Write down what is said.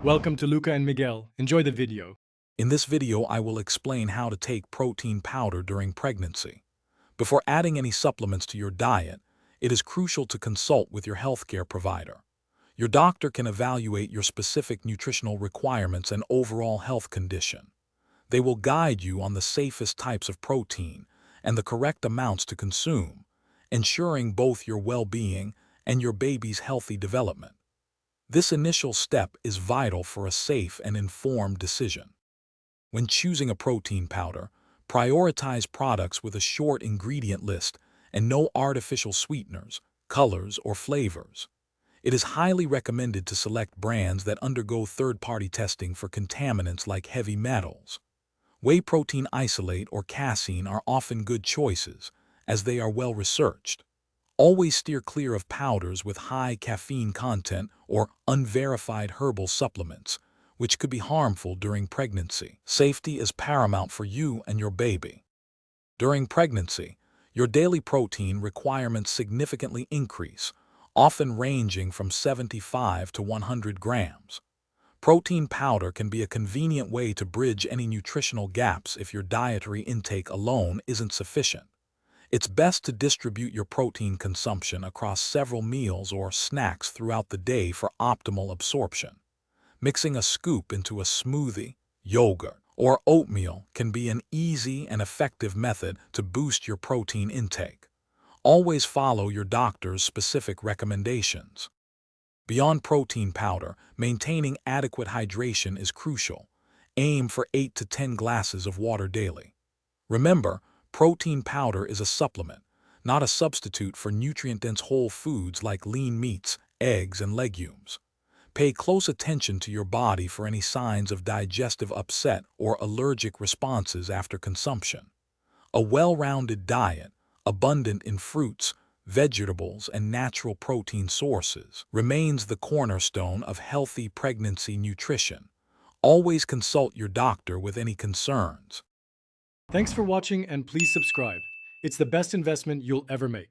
Welcome to Luca and Miguel. Enjoy the video. In this video, I will explain how to take protein powder during pregnancy. Before adding any supplements to your diet, it is crucial to consult with your healthcare provider. Your doctor can evaluate your specific nutritional requirements and overall health condition. They will guide you on the safest types of protein and the correct amounts to consume, ensuring both your well-being and your baby's healthy development. This initial step is vital for a safe and informed decision. When choosing a protein powder, prioritize products with a short ingredient list and no artificial sweeteners, colors, or flavors. It is highly recommended to select brands that undergo third-party testing for contaminants like heavy metals. Whey protein isolate or casein are often good choices, as they are well researched. Always steer clear of powders with high caffeine content or unverified herbal supplements, which could be harmful during pregnancy. Safety is paramount for you and your baby. During pregnancy, your daily protein requirements significantly increase, often ranging from 75 to 100 grams. Protein powder can be a convenient way to bridge any nutritional gaps if your dietary intake alone isn't sufficient. It's best to distribute your protein consumption across several meals or snacks throughout the day for optimal absorption. Mixing a scoop into a smoothie, yogurt, or oatmeal can be an easy and effective method to boost your protein intake. Always follow your doctor's specific recommendations. Beyond protein powder, maintaining adequate hydration is crucial. Aim for 8 to 10 glasses of water daily. Remember, protein powder is a supplement, not a substitute for nutrient-dense whole foods like lean meats, eggs, and legumes. Pay close attention to your body for any signs of digestive upset or allergic responses after consumption. A well-rounded diet, abundant in fruits, vegetables, and natural protein sources, remains the cornerstone of healthy pregnancy nutrition. Always consult your doctor with any concerns. Thanks for watching and please subscribe. It's the best investment you'll ever make.